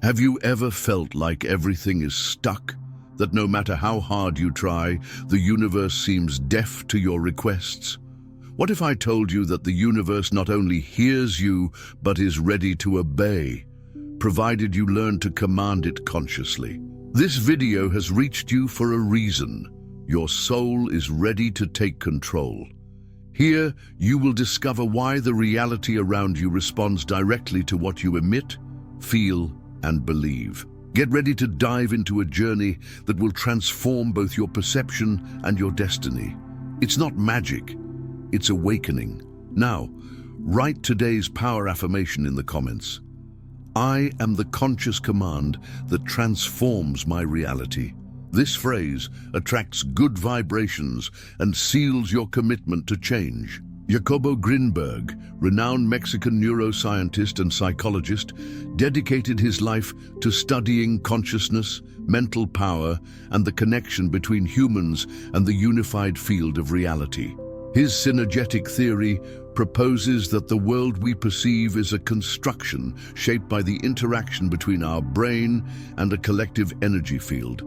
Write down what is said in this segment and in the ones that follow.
Have you ever felt like everything is stuck? That no matter how hard you try, the universe seems deaf to your requests? What if I told you that the universe not only hears you, but is ready to obey, provided you learn to command it consciously? This video has reached you for a reason. Your soul is ready to take control. Here, you will discover why the reality around you responds directly to what you emit, feel, and believe. Get ready to dive into a journey that will transform both your perception and your destiny. It's not magic, it's awakening. Now, write today's power affirmation in the comments. I am the conscious command that transforms my reality. This phrase attracts good vibrations and seals your commitment to change. Jacobo Grinberg, renowned Mexican neuroscientist and psychologist, dedicated his life to studying consciousness, mental power, and the connection between humans and the unified field of reality. His synergetic theory proposes that the world we perceive is a construction shaped by the interaction between our brain and a collective energy field.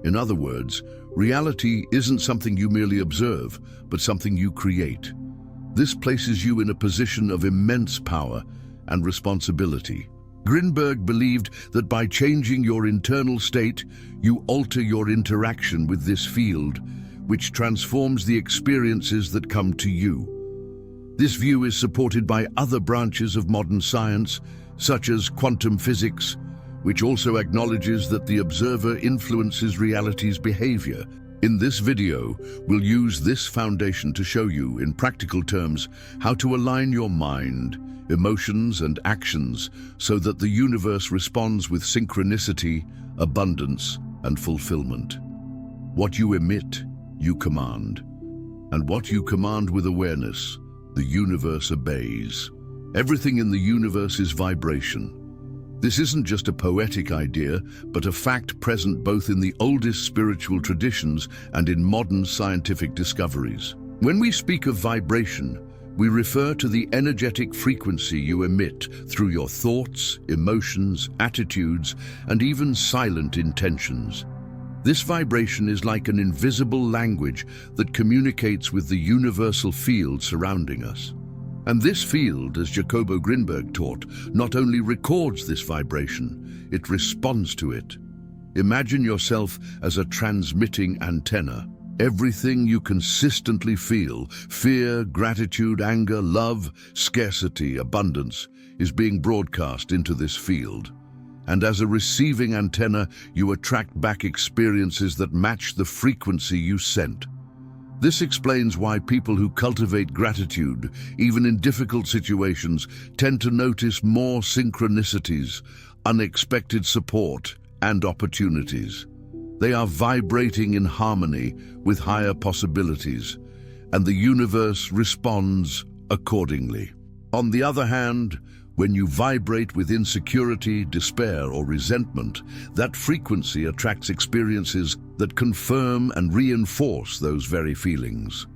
In other words, reality isn't something you merely observe, but something you create. This places you in a position of immense power and responsibility. Grinberg believed that by changing your internal state, you alter your interaction with this field, which transforms the experiences that come to you. This view is supported by other branches of modern science, such as quantum physics, which also acknowledges that the observer influences reality's behavior. In this video, we'll use this foundation to show you, in practical terms, how to align your mind, emotions, and actions so that the universe responds with synchronicity, abundance, and fulfillment. What you emit, you command. And what you command with awareness, the universe obeys. Everything in the universe is vibration. This isn't just a poetic idea, but a fact present both in the oldest spiritual traditions and in modern scientific discoveries. When we speak of vibration, we refer to the energetic frequency you emit through your thoughts, emotions, attitudes, and even silent intentions. This vibration is like an invisible language that communicates with the universal field surrounding us. And this field, as Jacobo Grinberg taught, not only records this vibration, it responds to it. Imagine yourself as a transmitting antenna. Everything you consistently feel, fear, gratitude, anger, love, scarcity, abundance, is being broadcast into this field. And as a receiving antenna, you attract back experiences that match the frequency you sent. This explains why people who cultivate gratitude, even in difficult situations, tend to notice more synchronicities, unexpected support, and opportunities. They are vibrating in harmony with higher possibilities, and the universe responds accordingly. On the other hand, when you vibrate with insecurity, despair, or resentment, that frequency attracts experiences that confirm and reinforce those very feelings.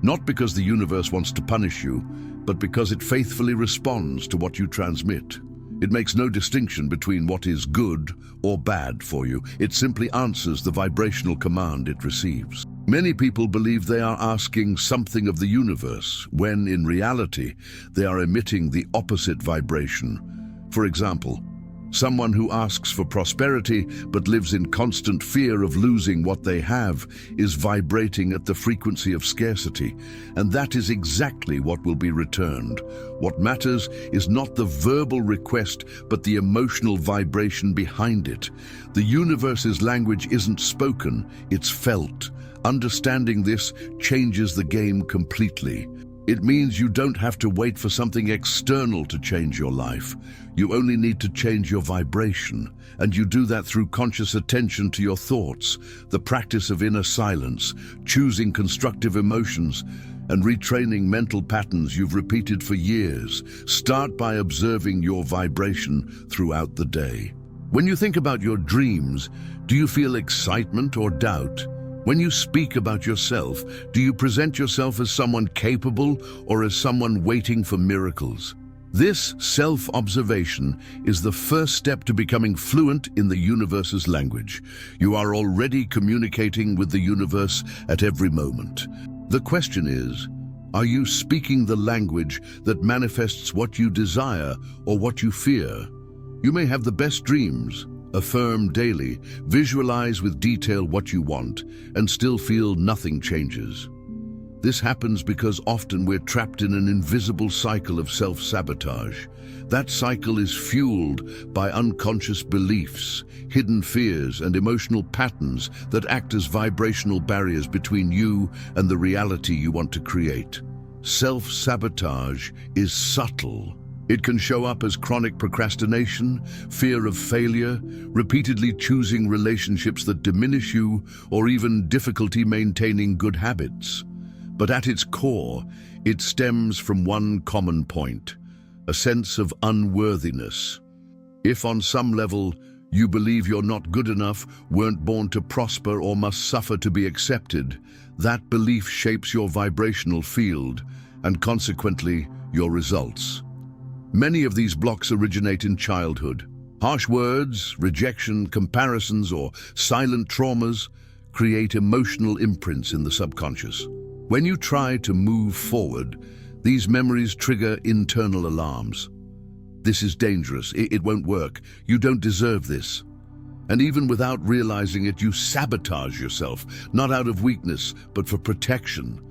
Not because the universe wants to punish you, but because it faithfully responds to what you transmit. It makes no distinction between what is good or bad for you. It simply answers the vibrational command it receives. Many people believe they are asking something of the universe, when in reality, they are emitting the opposite vibration. For example, someone who asks for prosperity but lives in constant fear of losing what they have is vibrating at the frequency of scarcity, and that is exactly what will be returned. What matters is not the verbal request, but the emotional vibration behind it. The universe's language isn't spoken, it's felt. Understanding this changes the game completely. It means you don't have to wait for something external to change your life. You only need to change your vibration, and you do that through conscious attention to your thoughts, the practice of inner silence, choosing constructive emotions, and retraining mental patterns you've repeated for years. Start by observing your vibration throughout the day. When you think about your dreams, do you feel excitement or doubt? When you speak about yourself, do you present yourself as someone capable or as someone waiting for miracles? This self-observation is the first step to becoming fluent in the universe's language. You are already communicating with the universe at every moment. The question is, are you speaking the language that manifests what you desire or what you fear? You may have the best dreams, affirm daily, visualize with detail what you want, and still feel nothing changes. This happens because often we're trapped in an invisible cycle of self-sabotage. That cycle is fueled by unconscious beliefs, hidden fears, and emotional patterns that act as vibrational barriers between you and the reality you want to create. Self-sabotage is subtle. It can show up as chronic procrastination, fear of failure, repeatedly choosing relationships that diminish you, or even difficulty maintaining good habits. But at its core, it stems from one common point: a sense of unworthiness. If on some level you believe you're not good enough, weren't born to prosper, or must suffer to be accepted, that belief shapes your vibrational field and consequently your results. Many of these blocks originate in childhood. Harsh words, rejection, comparisons, or silent traumas create emotional imprints in the subconscious. When you try to move forward, these memories trigger internal alarms. This is dangerous. It won't work. You don't deserve this. And even without realizing it, you sabotage yourself, not out of weakness, but for protection.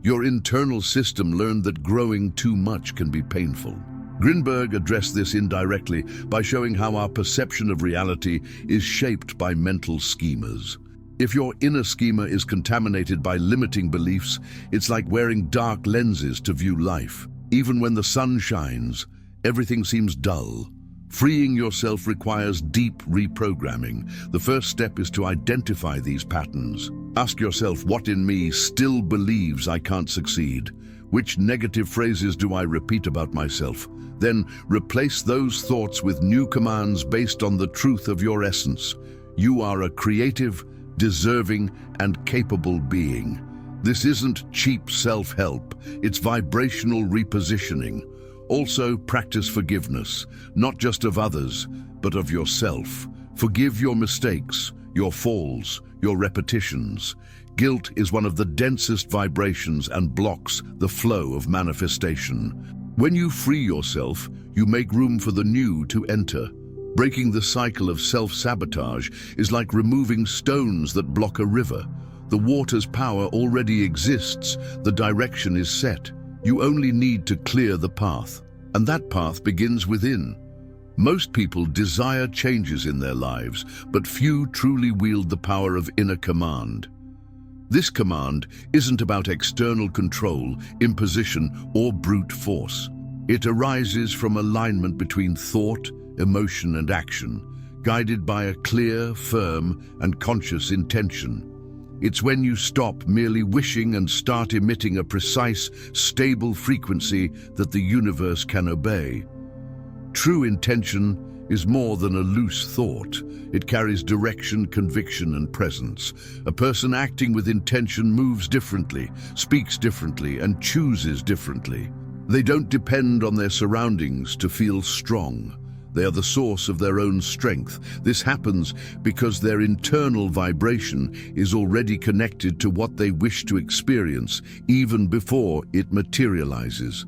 Your internal system learned that growing too much can be painful. Grinberg addressed this indirectly by showing how our perception of reality is shaped by mental schemas. If your inner schema is contaminated by limiting beliefs, it's like wearing dark lenses to view life. Even when the sun shines, everything seems dull. Freeing yourself requires deep reprogramming. The first step is to identify these patterns. Ask yourself, what in me still believes I can't succeed? Which negative phrases do I repeat about myself? Then replace those thoughts with new commands based on the truth of your essence. You are a creative, deserving, and capable being. This isn't cheap self-help, it's vibrational repositioning. Also, practice forgiveness, not just of others, but of yourself. Forgive your mistakes, your falls, your repetitions. Guilt is one of the densest vibrations and blocks the flow of manifestation. When you free yourself, you make room for the new to enter. Breaking the cycle of self-sabotage is like removing stones that block a river. The water's power already exists, the direction is set. You only need to clear the path, and that path begins within. Most people desire changes in their lives, but few truly wield the power of inner command. This command isn't about external control, imposition, or brute force. It arises from alignment between thought, emotion, and action, guided by a clear, firm, and conscious intention. It's when you stop merely wishing and start emitting a precise, stable frequency that the universe can obey. True intention is more than a loose thought. It carries direction, conviction, and presence. A person acting with intention moves differently, speaks differently, and chooses differently. They don't depend on their surroundings to feel strong. They are the source of their own strength. This happens because their internal vibration is already connected to what they wish to experience, even before it materializes.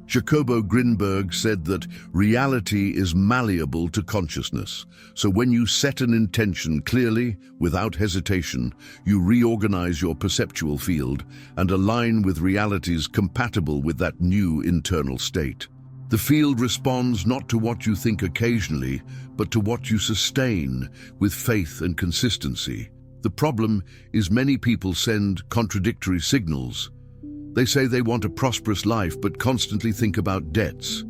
Jacobo Grinberg said that reality is malleable to consciousness. So when you set an intention clearly, without hesitation, you reorganize your perceptual field and align with realities compatible with that new internal state. The field responds not to what you think occasionally, but to what you sustain with faith and consistency. The problem is many people send contradictory signals. They say they want a prosperous life but constantly think about debts.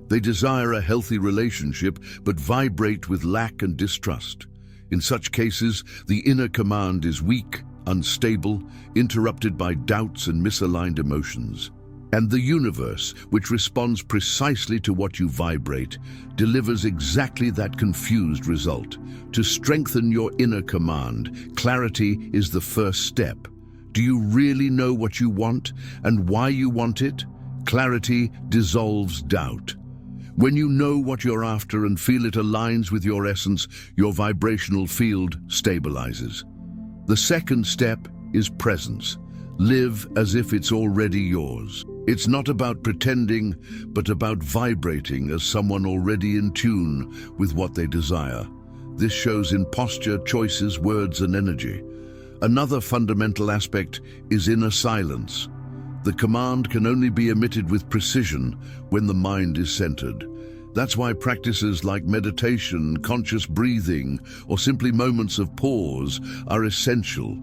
They desire a healthy relationship but vibrate with lack and distrust. In such cases, the inner command is weak, unstable, interrupted by doubts and misaligned emotions. And the universe, which responds precisely to what you vibrate, delivers exactly that confused result. To strengthen your inner command, clarity is the first step. Do you really know what you want and why you want it? Clarity dissolves doubt. When you know what you're after and feel it aligns with your essence, your vibrational field stabilizes. The second step is presence. Live as if it's already yours. It's not about pretending, but about vibrating as someone already in tune with what they desire. This shows in posture, choices, words, and energy. Another fundamental aspect is inner silence. The command can only be emitted with precision when the mind is centered. That's why practices like meditation, conscious breathing, or simply moments of pause are essential.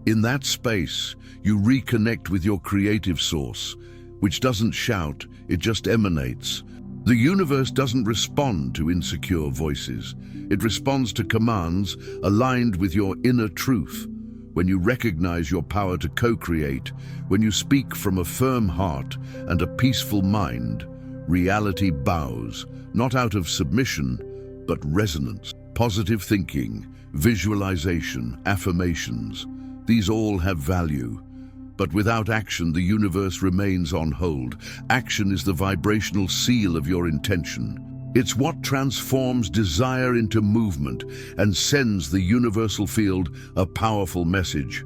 In that space, you reconnect with your creative source, which doesn't shout, it just emanates. The universe doesn't respond to insecure voices. It responds to commands aligned with your inner truth. When you recognize your power to co-create, when you speak from a firm heart and a peaceful mind, reality bows, not out of submission, but resonance. Positive thinking, visualization, affirmations, these all have value. But without action, the universe remains on hold. Action is the vibrational seal of your intention. It's what transforms desire into movement and sends the universal field a powerful message.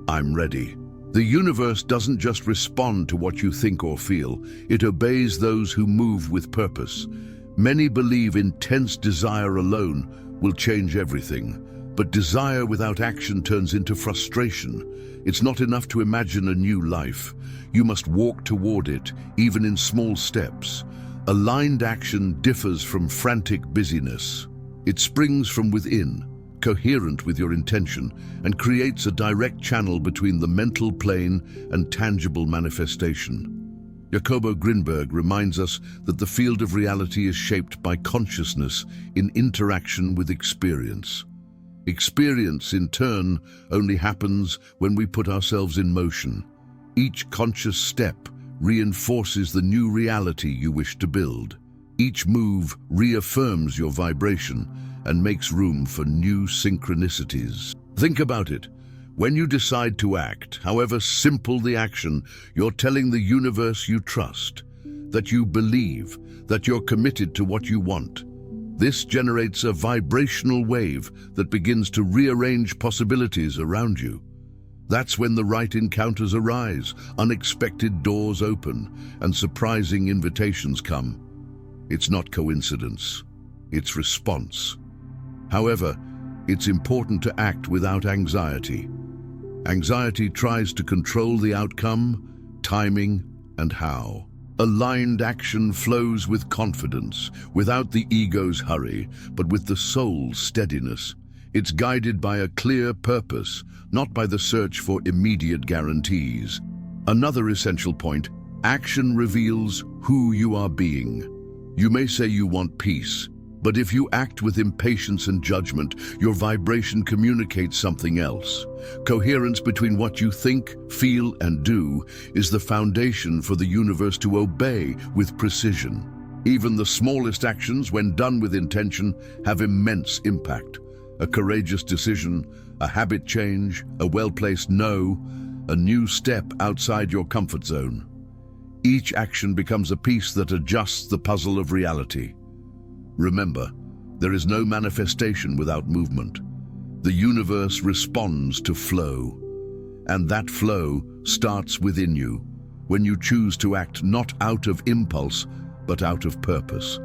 I'm ready. The universe doesn't just respond to what you think or feel, it obeys those who move with purpose. Many believe intense desire alone will change everything, but desire without action turns into frustration. It's not enough to imagine a new life. You must walk toward it, even in small steps. Aligned action differs from frantic busyness. It springs from within, coherent with your intention, and creates a direct channel between the mental plane and tangible manifestation. Jacobo Grinberg reminds us that the field of reality is shaped by consciousness in interaction with experience. Experience, in turn, only happens when we put ourselves in motion. Each conscious step reinforces the new reality you wish to build. Each move reaffirms your vibration and makes room for new synchronicities. Think about it. When you decide to act, however simple the action, you're telling the universe you trust, that you believe, that you're committed to what you want. This generates a vibrational wave that begins to rearrange possibilities around you. That's when the right encounters arise, unexpected doors open, and surprising invitations come. It's not coincidence, it's response. However, it's important to act without anxiety. Anxiety tries to control the outcome, timing, and how. Aligned action flows with confidence, without the ego's hurry, but with the soul's steadiness. It's guided by a clear purpose, not by the search for immediate guarantees. Another essential point, action reveals who you are being. You may say you want peace, but if you act with impatience and judgment, your vibration communicates something else. Coherence between what you think, feel, and do is the foundation for the universe to obey with precision. Even the smallest actions, when done with intention, have immense impact. A courageous decision, a habit change, a well-placed no, a new step outside your comfort zone. Each action becomes a piece that adjusts the puzzle of reality. Remember, there is no manifestation without movement. The universe responds to flow, and that flow starts within you, when you choose to act not out of impulse, but out of purpose.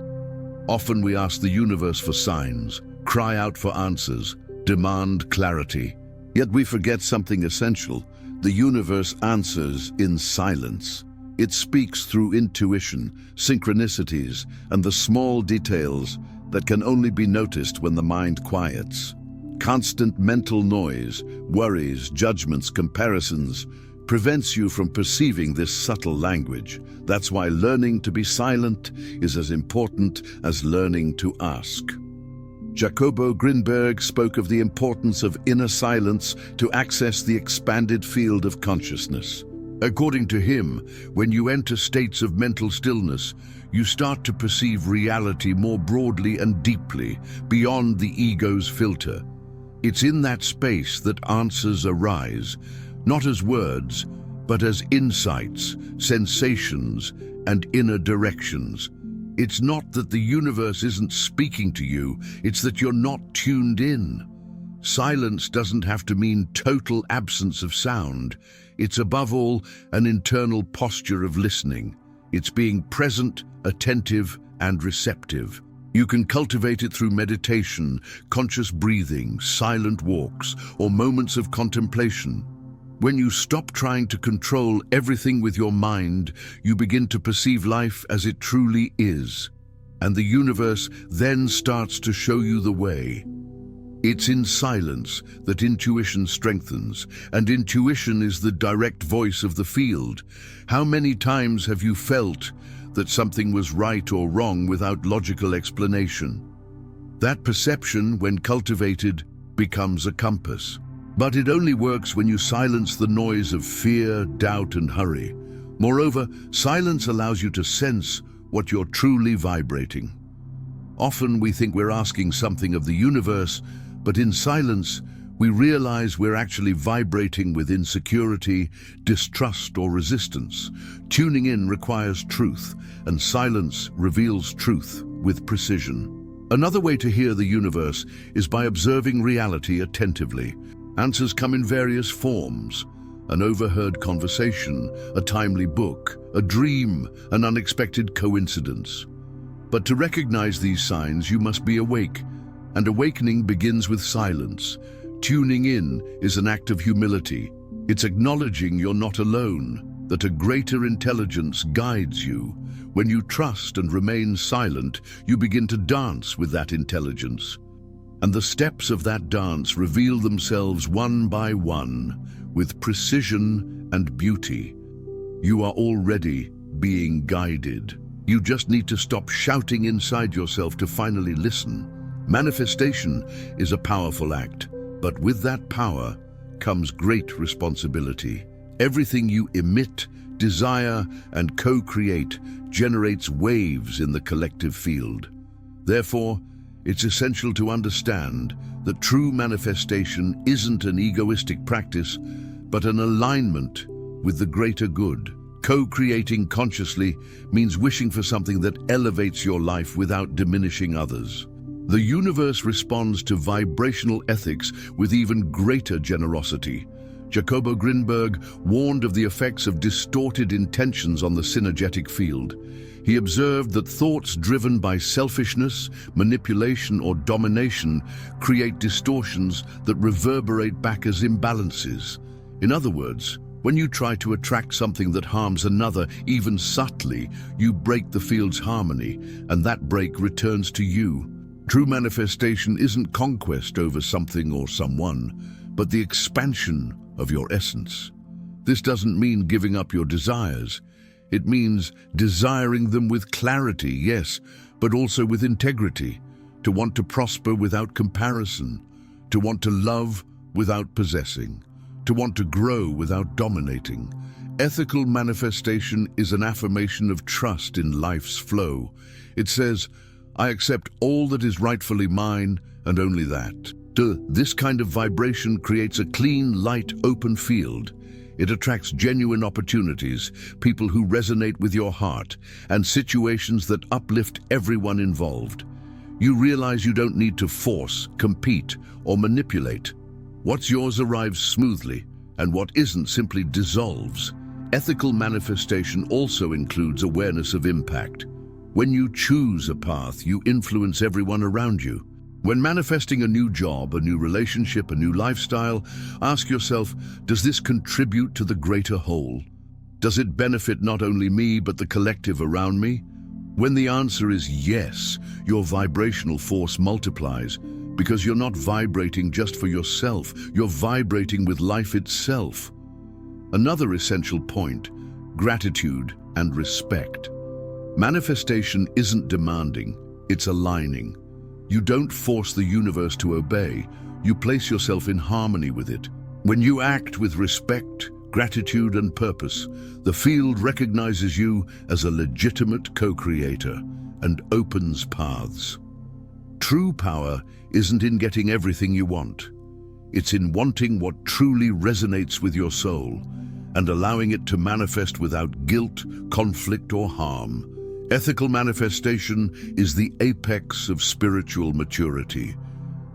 Often we ask the universe for signs, cry out for answers, demand clarity. Yet we forget something essential. The universe answers in silence. It speaks through intuition, synchronicities, and the small details that can only be noticed when the mind quiets. Constant mental noise, worries, judgments, comparisons, prevents you from perceiving this subtle language. That's why learning to be silent is as important as learning to ask. Jacobo Grinberg spoke of the importance of inner silence to access the expanded field of consciousness. According to him, when you enter states of mental stillness, you start to perceive reality more broadly and deeply, beyond the ego's filter. It's in that space that answers arise, not as words, but as insights, sensations, and inner directions. It's not that the universe isn't speaking to you, it's that you're not tuned in. Silence doesn't have to mean total absence of sound. It's above all an internal posture of listening. It's being present, attentive, and receptive. You can cultivate it through meditation, conscious breathing, silent walks, or moments of contemplation. When you stop trying to control everything with your mind, you begin to perceive life as it truly is. And the universe then starts to show you the way. It's in silence that intuition strengthens, and intuition is the direct voice of the field. How many times have you felt that something was right or wrong without logical explanation? That perception, when cultivated, becomes a compass. But it only works when you silence the noise of fear, doubt, and hurry. Moreover, silence allows you to sense what you're truly vibrating. Often we think we're asking something of the universe, but in silence, we realize we're actually vibrating with insecurity, distrust, or resistance. Tuning in requires truth, and silence reveals truth with precision. Another way to hear the universe is by observing reality attentively. Answers come in various forms: an overheard conversation, a timely book, a dream, an unexpected coincidence. But to recognize these signs, you must be awake, and awakening begins with silence. Tuning in is an act of humility. It's acknowledging you're not alone, that a greater intelligence guides you. When you trust and remain silent, you begin to dance with that intelligence. And the steps of that dance reveal themselves one by one, with precision and beauty. You are already being guided. You just need to stop shouting inside yourself to finally listen. Manifestation is a powerful act, but with that power comes great responsibility. Everything you emit, desire, and co-create generates waves in the collective field. Therefore, it's essential to understand that true manifestation isn't an egoistic practice, but an alignment with the greater good. Co-creating consciously means wishing for something that elevates your life without diminishing others. The universe responds to vibrational ethics with even greater generosity. Jacobo Grinberg warned of the effects of distorted intentions on the synergetic field. He observed that thoughts driven by selfishness, manipulation, or domination create distortions that reverberate back as imbalances. In other words, when you try to attract something that harms another, even subtly, you break the field's harmony, and that break returns to you. True manifestation isn't conquest over something or someone, but the expansion of your essence. This doesn't mean giving up your desires. It means desiring them with clarity, yes, but also with integrity, to want to prosper without comparison, to want to love without possessing, to want to grow without dominating. Ethical manifestation is an affirmation of trust in life's flow. It says, I accept all that is rightfully mine and only that. This kind of vibration creates a clean, light, open field. It attracts genuine opportunities, people who resonate with your heart, and situations that uplift everyone involved. You realize you don't need to force, compete, or manipulate. What's yours arrives smoothly, and what isn't simply dissolves. Ethical manifestation also includes awareness of impact. When you choose a path, you influence everyone around you. When manifesting a new job, a new relationship, a new lifestyle, ask yourself, does this contribute to the greater whole? Does it benefit not only me, but the collective around me? When the answer is yes, your vibrational force multiplies, because you're not vibrating just for yourself, you're vibrating with life itself. Another essential point, gratitude and respect. Manifestation isn't demanding, it's aligning. You don't force the universe to obey, you place yourself in harmony with it. When you act with respect, gratitude, and purpose, the field recognizes you as a legitimate co-creator and opens paths. True power isn't in getting everything you want. It's in wanting what truly resonates with your soul and allowing it to manifest without guilt, conflict, or harm. Ethical manifestation is the apex of spiritual maturity.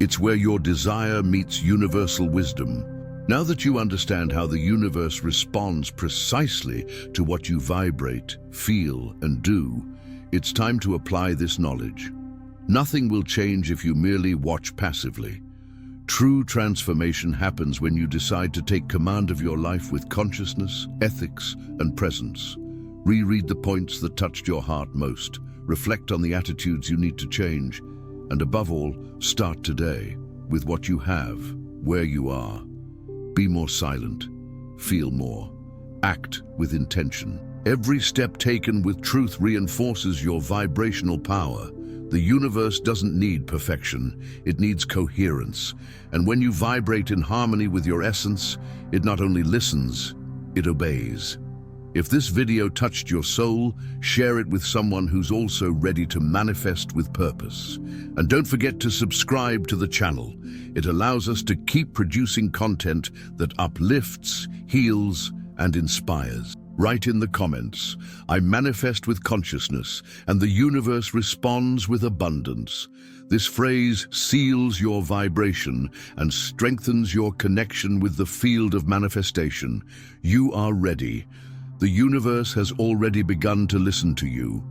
It's where your desire meets universal wisdom. Now that you understand how the universe responds precisely to what you vibrate, feel, and do, it's time to apply this knowledge. Nothing will change if you merely watch passively. True transformation happens when you decide to take command of your life with consciousness, ethics, and presence. Reread the points that touched your heart most, reflect on the attitudes you need to change, and above all, start today with what you have, where you are. Be more silent, feel more, act with intention. Every step taken with truth reinforces your vibrational power. The universe doesn't need perfection, it needs coherence. And when you vibrate in harmony with your essence, it not only listens, it obeys. If this video touched your soul, share it with someone who's also ready to manifest with purpose. And don't forget to subscribe to the channel. It allows us to keep producing content that uplifts, heals, and inspires. Write in the comments, "I manifest with consciousness, and the universe responds with abundance." This phrase seals your vibration and strengthens your connection with the field of manifestation. You are ready. The universe has already begun to listen to you.